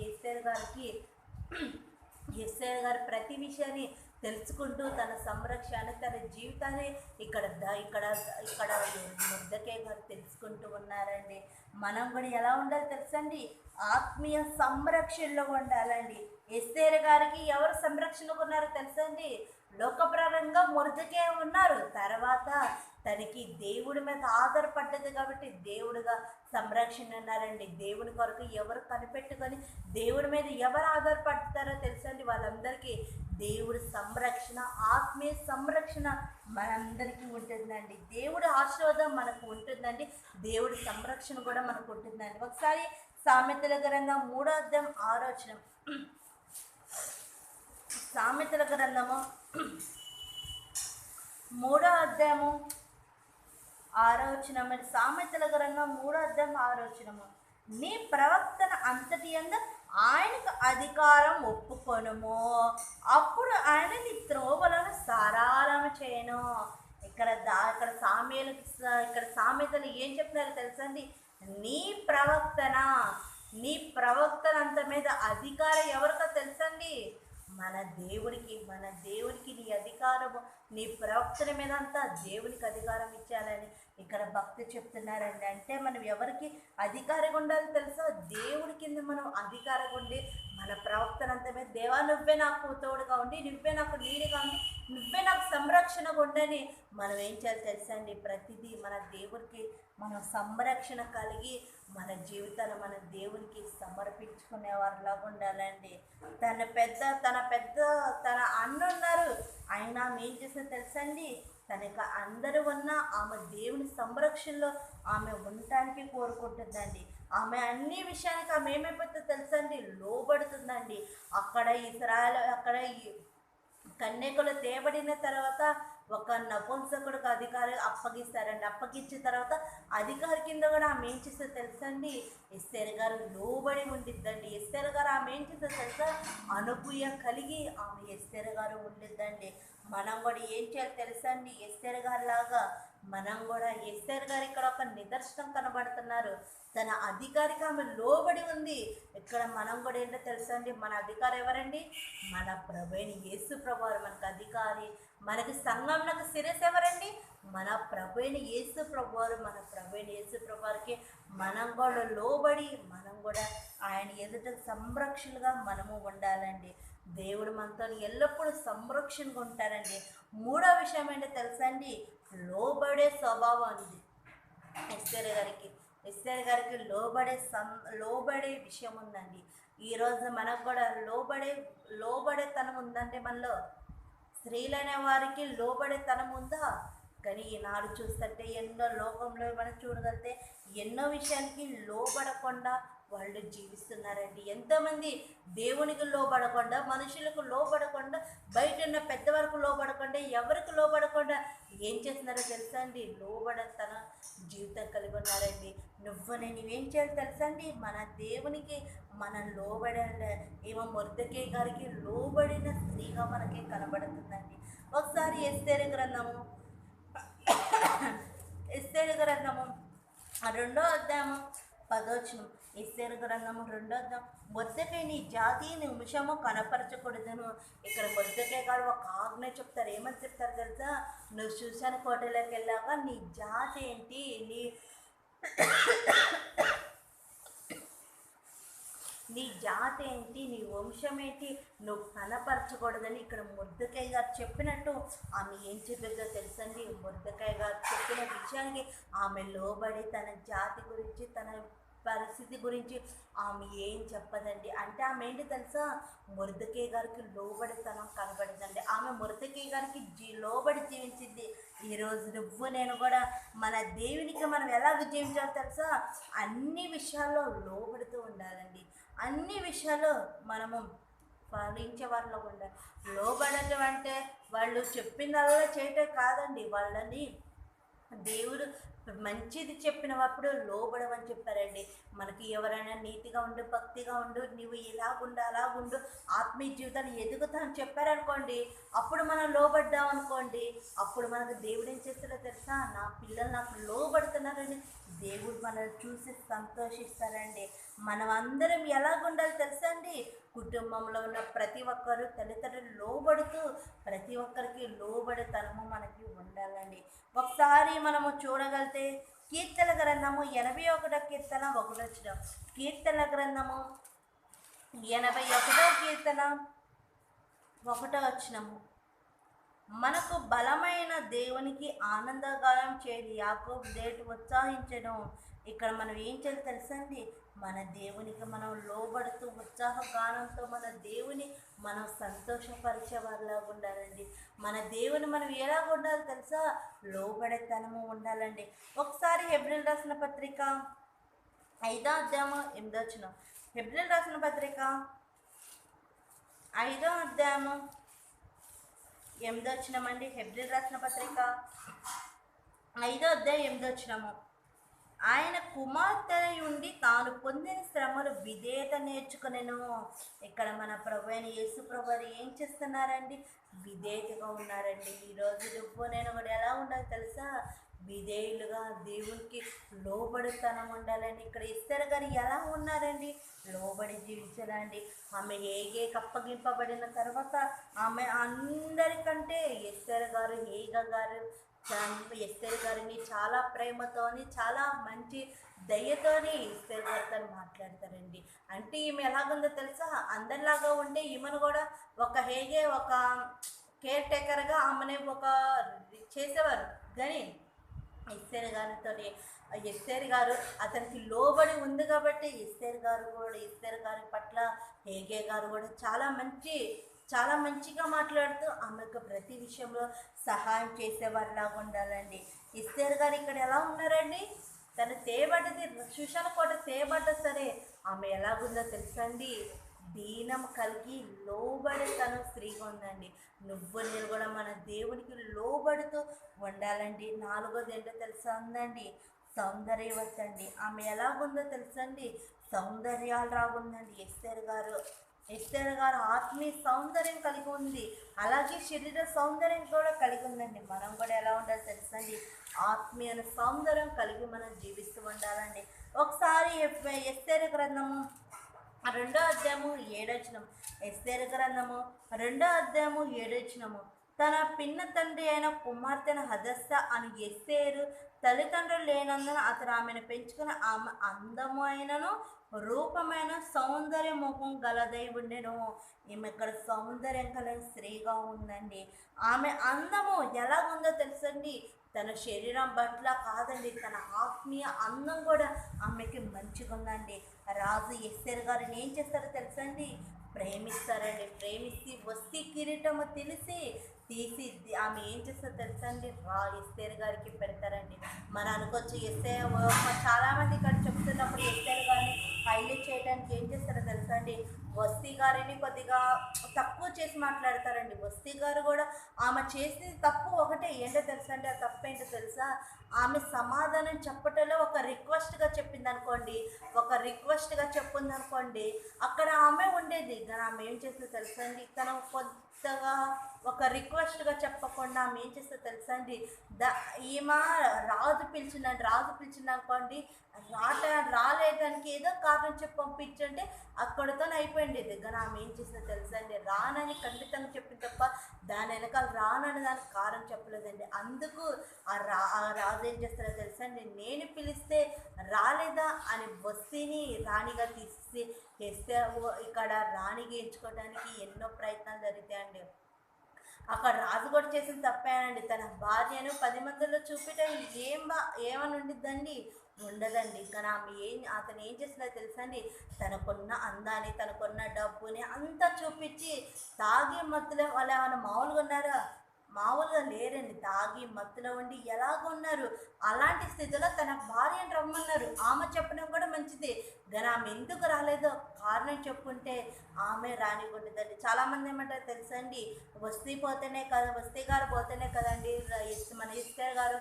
ఎస్తేరు గారికి ఎస్తేరు గారు ప్రతి విషయాన్ని తెలుసుకుంటూ తన సంరక్షణ తన జీవితాన్ని ఇక్కడ ఇక్కడ ఇక్కడ మొర్దెకై గారు తెలుసుకుంటూ ఉన్నారండి. మనం కూడా ఎలా ఉండాలి తెలుసండి, ఆత్మీయ సంరక్షణలో ఉండాలండి. ఎస్తేరు గారికి ఎవరు సంరక్షణకు ఉన్నారో తెలుసండి, లోకప్రరంగా మొర్దెకై ఉన్నారు. తర్వాత తనకి దేవుడి మీద ఆధారపడ్డది కాబట్టి దేవుడిగా సంరక్షణ ఉన్నారండి. దేవుని కొరకు ఎవరు కనిపెట్టుకొని దేవుడి మీద ఎవరు ఆధారపడతారో తెలుసండి, వాళ్ళందరికీ దేవుడి సంరక్షణ, ఆత్మీయ సంరక్షణ మనందరికీ ఉంటుందండి. దేవుడి ఆశీర్వాదం మనకు ఉంటుందండి, దేవుడి సంరక్షణ కూడా మనకు ఉంటుందండి. ఒకసారి సామెతల గ్రంథం 3:6 సామెతల గ్రంథము 3:6 మరి సామెతల గ్రంథం 3:6 నీ ప్రవక్తన అంతటి యందు ఆయనకు అధికారం ఒప్పుకొనుము, అప్పుడు ఆయన నీ త్రోవలను సరళము చేయను. ఇక్కడ ఇక్కడ సామెతలు ఏం చెప్తున్నారు తెలుసండి, నీ ప్రవక్తన అంత మీద అధికారం ఎవరికో తెలుసండి, మన దేవునికి నీ అధికారము, నీ ప్రవక్తల మీద అంతా దేవునికి అధికారం ఇచ్చాలని ఇక్కడ భక్తి చెప్తున్నారండి. అంటే మనం ఎవరికి అధికారంగా ఉండాలి తెలుసా, దేవుడి కింద మనం అధికారంగా ఉండి మన ప్రవక్తనంత మీద దేవా నువ్వే నాకు తోడుగా ఉండి, నువ్వే నాకు నీడుగా ఉండి, నువ్వే నాకు సంరక్షణగా ఉండని మనం ఏం చేయాలి తెలుసండి, ప్రతిదీ మన దేవుడికి మనం సంరక్షణ కలిగి మన జీవితాన్ని మన దేవునికి సమర్పించుకునే వారిలాగా ఉండాలండి. తన అన్న ఉన్నారు, ఆయన ఆమె ఏం చేసిందో తెలుసండి, తనకి అందరూ ఉన్న ఆమె దేవుని సంరక్షణలో ఆమె ఉండటానికి కోరుకుంటుందండి. ఆమె అన్ని విషయానికి ఆమె ఏమైపోతుందో తెలుసండి, లోబడుతుందండి. అక్కడ కన్యకలు తేబడిన తర్వాత ఒక నపుంసకుడికి అధికారి అప్పగిస్తారండి. అప్పగించిన తర్వాత అధికారి కింద కూడా ఆమె ఏం చేస్తే తెలుసండి, ఎస్తేరు గారు లోబడి ఉండిద్దండి. ఎస్తేరు గారు ఆమె ఏం చేస్తే తెలుసా, అనుభూయ కలిగి ఆమె ఎస్తేరు గారు ఉండిద్దండి. మనం కూడా ఏం చేయాలి తెలుసండి, ఎస్తేరు గారి లాగా మనం కూడా, ఎస్తేరు గారు ఇక్కడ ఒక నిదర్శనం కనబడుతున్నారు, తన అధికారికి ఆమె లోబడి ఉంది. ఇక్కడ మనం కూడా ఏంటో తెలుసండి, మన అధికారి ఎవరండి, మన ప్రభువైన యేసు ప్రభువారు మనకు అధికారి. మనకి సంఘంలోకి శిరస్సు ఎవరండి, మన ప్రభువైన యేసు ప్రభువారు. మన ప్రభువైన యేసు ప్రభువారికి మనం కూడా లోబడి మనం కూడా ఆయన ఎదుట సంరక్షణగా మనము ఉండాలండి. దేవుడు మనతో ఎల్లప్పుడూ సంరక్షణగా ఉంటారండి. మూడో విషయం ఏంటో తెలుసండి, లోబడే స్వభావం ఉంది ఎస్తేరు గారికి లోబడే విషయం ఉందండి. ఈరోజు మనకు కూడా లోబడేతనం ఉందంటే మనలో, స్త్రీలనే వారికి లోబడేతనం ఉందా? కానీ ఈనాడు చూస్తుంటే ఎన్నో లోకంలో మనం చూడగలిగితే ఎన్నో విషయానికి లోబడకుండా వాళ్ళు జీవిస్తున్నారండి. ఎంతోమంది దేవునికి లోబడకుండా, మనుషులకు లోబడకుండా, బయట ఉన్న పెద్దవరకు లోబడకుండా, ఎవరికి లోబడకుండా ఏం చేస్తున్నారో తెలుసా అండి, లోబడతన జీవితం కలిగి ఉన్నారండి. నువ్వేం చేయాలి తెలుసా అండి, మన దేవునికి మనం ఏమో మొర్దెకై గారికి లోబడిన స్త్రీగా మనకి కనబడుతుందండి. ఒకసారి ఎస్తేరు గ్రంథము 2:10 ఎస్తేరు గ్రంథము 2 మొర్దెకై నీ జాతి నిమిషము కనపరచకూడదును. ఇక్కడ మొర్దెకై గారు ఒక ఆజ్ఞ చెప్తారు. ఏమని చెప్తారు తెలుసా, నువ్వు చూశాను కోటలోకి వెళ్ళాక నీ జాతి ఏంటి, నీ జాతి ఏంటి, నీ వంశం ఏంటి, నువ్వు కనపరచకూడదని ఇక్కడ మొర్దెకై గారు చెప్పినట్టు ఆమె ఏం చెప్పేదో తెలుసండి. మొర్దెకై గారు చెప్పిన విషయానికి ఆమె లోబడి తన జాతి గురించి, తన పరిస్థితి గురించి ఆమె ఏం చెప్పదండి. అంటే ఆమె ఏంటి తెలుసా, మొర్దెకై గారికి లోబడితనం కనబడిందండి. ఆమె మొర్దెకై గారికి లోబడి జీవించింది. ఈరోజు నువ్వు నేను కూడా మన దేవునికి మనం ఎలాగ జీవించాలో తెలుసా, అన్ని విషయాల్లో లోబడుతూ ఉండాలండి. అన్ని విషయాల్లో మనము పాలించే వారిలో ఉండాలి. లోబడటం అంటే వాళ్ళు చెప్పిందల్లా చేయటం కాదండి, వాళ్ళని దేవుడు మంచిది చెప్పినప్పుడు లోబడమని చెప్పారండి. మనకి ఎవరైనా నీతిగా ఉండు, భక్తిగా ఉండు, నువ్వు ఇలాగుండు అలాగుండు, ఆత్మీయ జీవితాన్ని ఎదుగుతా అని చెప్పారనుకోండి, అప్పుడు మనం లోబడ్డాం అనుకోండి, అప్పుడు మనకు దేవుడు ఏం చేస్తాడో తెలుసా, నా పిల్లలు నాకు లోబడుతున్నారని దేవుడు మనల్ని చూసి సంతోషిస్తారండి. మనం అందరం ఎలాగుండాలి తెలుసా అండి, కుటుంబంలో ఉన్న ప్రతి ఒక్కరు తల్లిదండ్రులు లోబడుతూ ప్రతి ఒక్కరికి లోబడితనము మనకి ఉండాలండి. ఒకసారి మనము చూడగలిగితే కీర్తన గ్రంథము 81వ కీర్తన 1 కీర్తన గ్రంథము 81వ కీర్తన 1 మనకు బలమైన దేవునికి ఆనందగానం చేయడు యాకోబు దేటు ఉత్సాహించను. ఇక్కడ మనం ఏం చేయాలి తెలుసండి, మన దేవునికి మనం లోబడుతూ ఉత్సాహగానంతో మన దేవుని మనం సంతోషపరిచే వారిలాగా ఉండాలండి. మన దేవుని మనం ఎలాగ ఉండాలి తెలుసా, లోబడేతనము ఉండాలండి. ఒకసారి హెబ్రీయులకు రాసిన పత్రిక 5వ అధ్యాయము 8 హెబ్రీయులకు రాసిన పత్రిక 5వ అధ్యాయము 8 అండి. హెబ్రీయులకు రాసిన పత్రిక 5వ అధ్యాయం 8 ఆయన కుమార్తె ఉండి తాను పొందిన శ్రమలు విధేయత నేర్చుకునేను. ఇక్కడ మన ప్రభు అయిన యేసు ప్రభు ఏం చేస్తున్నారండి, విధేయతగా ఉన్నారండి. ఈరోజు నువ్వు నేను కూడా ఎలా ఉండాలి తెలుసా, విధేయులుగా దేవునికి లోబడితనం ఉండాలండి. ఇక్కడ ఎస్తేర్ గారు ఎలా ఉన్నారండి, లోబడి జీవించాలండి. ఆమె హేగే అప్పగింపబడిన తర్వాత ఆమె అందరికంటే ఎస్తేర్ గారు హేగా గారు ఎస్తేర్ గారిని చాలా ప్రేమతోని చాలా మంచి దయతోని ఎస్తేర్ గారితో మాట్లాడతారండి. అంటే ఈమె ఎలాగుందో తెలుసా, అందరిలాగా ఉంటే ఈమెను కూడా ఒక హేగే ఒక కేర్ టేకర్గా ఆమెనే ఒక చేసేవారు. కానీ ఎస్తేర్ గారు అతనికి లోబడి ఉంది కాబట్టి ఎస్తేర్ గారి పట్ల హేగే గారు కూడా చాలా మంచిగా మాట్లాడుతూ ఆమెకు ప్రతి విషయంలో సహాయం చేసేవారిలాగా ఉండాలండి. ఎస్తేర్ గారు ఇక్కడ ఎలా ఉన్నారండి, తను తేబడ్డది షూషాను కోట తేబడ్డ సరే ఆమె ఎలాగుందో తెలుసండి, దీనం కలిగి లోబడి తను స్త్రీగా ఉందండి. నువ్వు నేను కూడా మన దేవునికి లోబడుతూ ఉండాలండి. 4వది ఏంటో తెలుసా ఉందండి, సౌందర్యవతండి. ఆమె ఎలాగుందో తెలుసండి, సౌందర్యాలులాగుందండి. ఎస్తేర్ గారు ఆత్మీయ సౌందర్యం కలిగి ఉంది, అలాగే శరీర సౌందర్యం కూడా కలిగి ఉందండి. మనం కూడా ఎలా ఉండాలి తెలుసండి, ఆత్మీయ సౌందర్యం కలిగి మనం జీవిస్తూ ఉండాలండి. ఒకసారి ఎస్తేర్ గ్రంథము 2వ అధ్యాయము 7 ఎస్తేర్ గ్రంథము 2వ అధ్యాయము 7 తన పిన్న తండ్రి అయిన కుమార్తెను హదస్స అని ఎస్తేరు తల్లిదండ్రులు లేనందున అతను ఆమెను పెంచుకుని ఆమె అందమైనను రూపమైన సౌందర్య ముఖం గలదై ఉండెను. ఈమె ఇక్కడ సౌందర్యం కలిగిన స్త్రీగా ఉందండి. ఆమె అందము ఎలా ఉందో తెలుసండి, తన శరీరం పట్ల కాదండి, తన ఆత్మీయ అందం కూడా ఆమెకి మంచిగా ఉందండి. రాజు ఎస్తేర్ గారిని ఏం చేస్తారో తెలుసండి, ప్రేమిస్తారండి. ప్రేమిస్తే వస్తీ కిరీటము తీసి ఆమె ఏం చేస్తారో తెలుసండి, ఎస్తేర్ గారికి పెడతారండి. మనం అనుకోవచ్చు చాలామంది ఇక్కడ చెప్తున్నప్పుడు ఎస్తేర్ గారిని హైలైట్ చేయడానికి ఏం చేస్తారో తెలుసండి, వస్తీ గారిని కొద్దిగా తక్కువ చేసి మాట్లాడతారండి. వస్తీ గారు కూడా ఆమె చేసింది తప్పు ఒకటే, ఏంటో తెలుసా అండి, ఆ తప్పు ఏంటో తెలుసా, ఆమె సమాధానం చెప్పటంలో ఒక రిక్వెస్ట్గా చెప్పింది అనుకోండి, అక్కడ ఆమె ఉండేది. కానీ ఆమె ఏం చేస్తుందో తెలుసా అండి, తను కొత్తగా ఒక రిక్వెస్ట్గా చెప్పకుండా ఆమె ఏం చేస్తుందో తెలుసా అండి, ఈమె రాజు పిలిచింది అనుకోండి, రాలేదానికి ఏదో కారణం చెప్పి పంపించంటే అక్కడితో అయిపోయింది. కానీ ఆమె ఏం చేసిందో తెలుసా అండి, రానని ఖండితంగా చెప్పింది తప్ప దాని వెనకాల రానని దానికి కారణం చెప్పలేదండి. అందుకు ఆ రాజు ఏం చేస్తారో తెలుసా అండి, నేను పిలిస్తే రాలేదా అని వస్తీని రాణిగా తీసి చేస్తే ఇక్కడ రాణిగా ఎంచుకోవడానికి ఎన్నో ప్రయత్నాలు జరుగుతాయండి. అక్కడ రాజు కూడా చేసిన తప్పేనండి, తన భార్యను 10 మందిలో చూపించడం ఏమని ఉండిద్దండి, ఉండదండి. కానీ అతను ఏం చేసినా తెలుసా అండి, తనకున్న అందాన్ని తనకున్న డబ్బుని అంతా చూపించి తాగి మత్తులో వాళ్ళు ఏమైనా మామూలుగా లేరండి, తాగి మత్తులో ఉండి ఎలాగున్నారు. అలాంటి స్థితిలో తన భార్యను రమ్మన్నారు. ఆమె చెప్పడం కూడా మంచిది, కానీ ఆమె ఎందుకు రాలేదో కారణం చెప్పుంటే ఆమె రానివ్వండిదండి. చాలామంది ఏమంటారు తెలుసండి, వస్తీ గారు పోతేనే కదండి మన ఎస్తేర్ గారు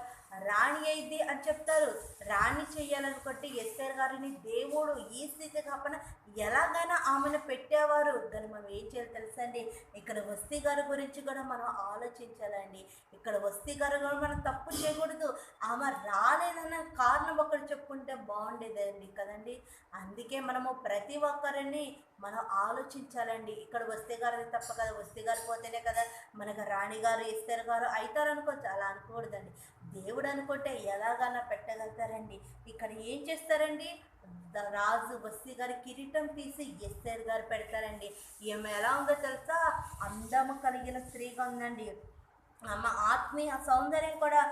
రాణి అయింది అని చెప్తారు. రాణి చెయ్యాలనుకుంటే ఎస్తేర్ గారిని దేవుడు ఈ స్థితి కాకుండా ఎలాగైనా ఆమెను పెట్టేవారు. కానీ మనం ఏం చేయాలి తెలుసా అండి, ఇక్కడ వస్తీ గారి గురించి కూడా మనం ఆలోచించాలండి. ఇక్కడ వస్తీ గారు కూడా మనం తప్పు చేయకూడదు. ఆమె రాలేదన్న కారణం ఒకరు చెప్పుకుంటే బాగుండేదండి కదండి. అందుకే మనము ప్రతి ఒక్కరిని మనం ఆలోచించాలండి. ఇక్కడ వస్తే గారిది తప్ప కదా, వస్తే గారు పోతేనే కదా మనకు రాణిగారు ఎస్తేర్ గారు అవుతారనుకోవచ్చు. అలా అనకూడదండి. దేవుడు అనుకుంటే ఎలాగైనా పెట్టగలుగుతారండి. ఇక్కడ ఏం చేస్తారండి, రాజు వస్తీ గారి కిరీటం తీసి ఎస్తేర్ గారు పెడతారండి. ఈమె ఎలా ఉందో తెలుసా, అందము కలిగిన స్త్రీగా ఉందండి. ఆమె ఆత్మీయ సౌందర్యం కూడా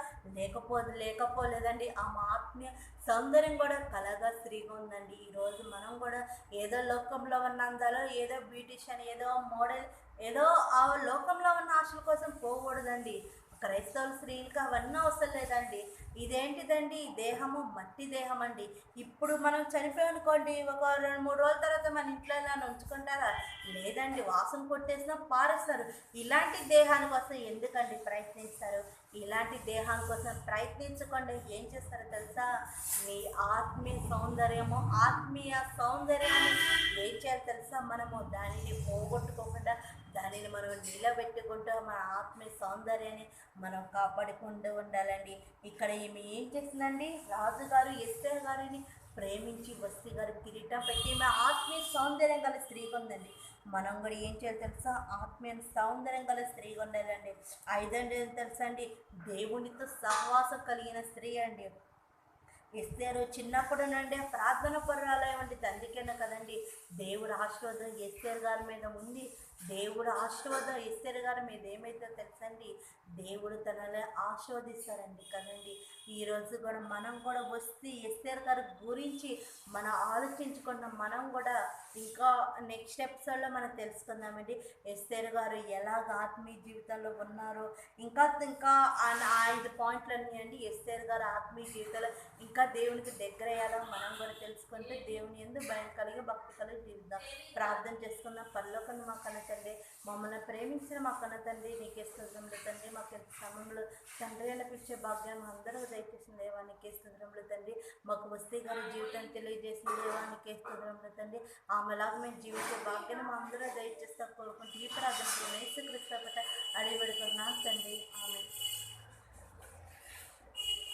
లేకపోలేదండి. ఆమె ఆత్మీయ సౌందర్యం కూడా కలగా స్త్రీగా ఉందండి. ఈరోజు మనం కూడా ఏదో లోకంలో ఉన్న అందాలో, ఏదో బ్యూటిషియన్, ఏదో మోడల్, ఏదో ఆ లోకంలో ఉన్న ఆశల కోసం పోకూడదండి. క్రైస్తవ స్త్రీలకు అవన్నీ అవసరం లేదండి. ఇదేంటిదండి, దేహము మట్టి దేహం అండి. ఇప్పుడు మనం చనిపోయానుకోండి, ఒక 2-3 రోజుల తర్వాత మన ఇంట్లో ఇలా ఉంచుకుంటారా? లేదండి, వాసన కొట్టేసినా పారేస్తారు. ఇలాంటి దేహాని కోసం ఎందుకండి ప్రయత్నిస్తారు? ఇలాంటి దేహాని కోసం ప్రయత్నించకుండా ఏం చేస్తారో తెలుసా, మీ ఆత్మీయ సౌందర్యాన్ని ఏం చేయాలి తెలుసా, మనము దానిని పోగొట్టుకోకుండా దానిని మనం నిలబెట్టుకుంటూ మన ఆత్మీయ సౌందర్యాన్ని మనం కాపాడుకుంటూ ఉండాలండి. ఇక్కడ ఈమె ఏం చేసిందండి, రాజుగారు ఎస్తేర్ గారిని ప్రేమించి వస్తీ గారు కిరీటం పెట్టి ఈమె ఆత్మీయ సౌందర్యం గల స్త్రీగా ఉందండి. మనం కూడా ఏం చేయాలి తెలుసా, ఆత్మీయ సౌందర్యం గల స్త్రీగా ఉండాలండి. ఐదండి తెలుసా అండి, దేవునితో సహవాసం కలిగిన స్త్రీ అండి. ఎస్తేరు చిన్నప్పుడు నుండి ప్రార్థన పరురాలయం అండి. తండ్రికైనా కదండి దేవుడు ఆశీర్వాదం ఎస్తేర్ గారి మీద ఉంది. దేవుడు ఆశీర్వాదం ఎస్తేర్ గారి మీద ఏమైతే తెలుసండి, దేవుడు తనని ఆశీర్వదిస్తారండి కదండి. ఈరోజు కూడా మనం కూడా వస్తే ఎస్తేర్ గారి గురించి మనం ఆలోచించుకున్న మనం కూడా ఇంకా నెక్స్ట్ ఎపిసోడ్లో మనం తెలుసుకుందామండి. ఎస్తేర్ గారు ఎలాగ ఆత్మీయ జీవితంలో ఉన్నారో, ఇంకా ఇంకా 5 పాయింట్లు అండి. ఎస్తేర్ గారు ఆత్మీయ జీవితంలో ఇంకా దేవునికి దగ్గర అయ్యాలో మనం కూడా తెలుసుకుంటే దేవుని యందు భయం కలిగి భక్తి కలిగి జీవిద్దాం. ప్రార్థన చేసుకుందాం. పరలోకం మా కన్న తండ్రి, మమ్మల్ని ప్రేమించిన మా కన్న తండ్రి, నీకే స్తోత్రములు తండ్రి. మాకు ఎంత సమయంలో తండ్రి అనిపించే భాగ్యం అందరూ దయచేసిన దేవానికి స్తోత్రములు తండ్రి. మాకు వస్తీ గారి జీవితాన్ని తెలియజేసిన దేవానికి స్తోత్రములు తండ్రి. ఆమెలాగా మేము జీవించే భాగ్యాన్ని మా అందరూ దయచేస్తా కోరుకుంటూ ఈ ప్రార్థన యేసుక్రీస్తు అడిగి పెడుతున్నాను తండ్రి. ఆమె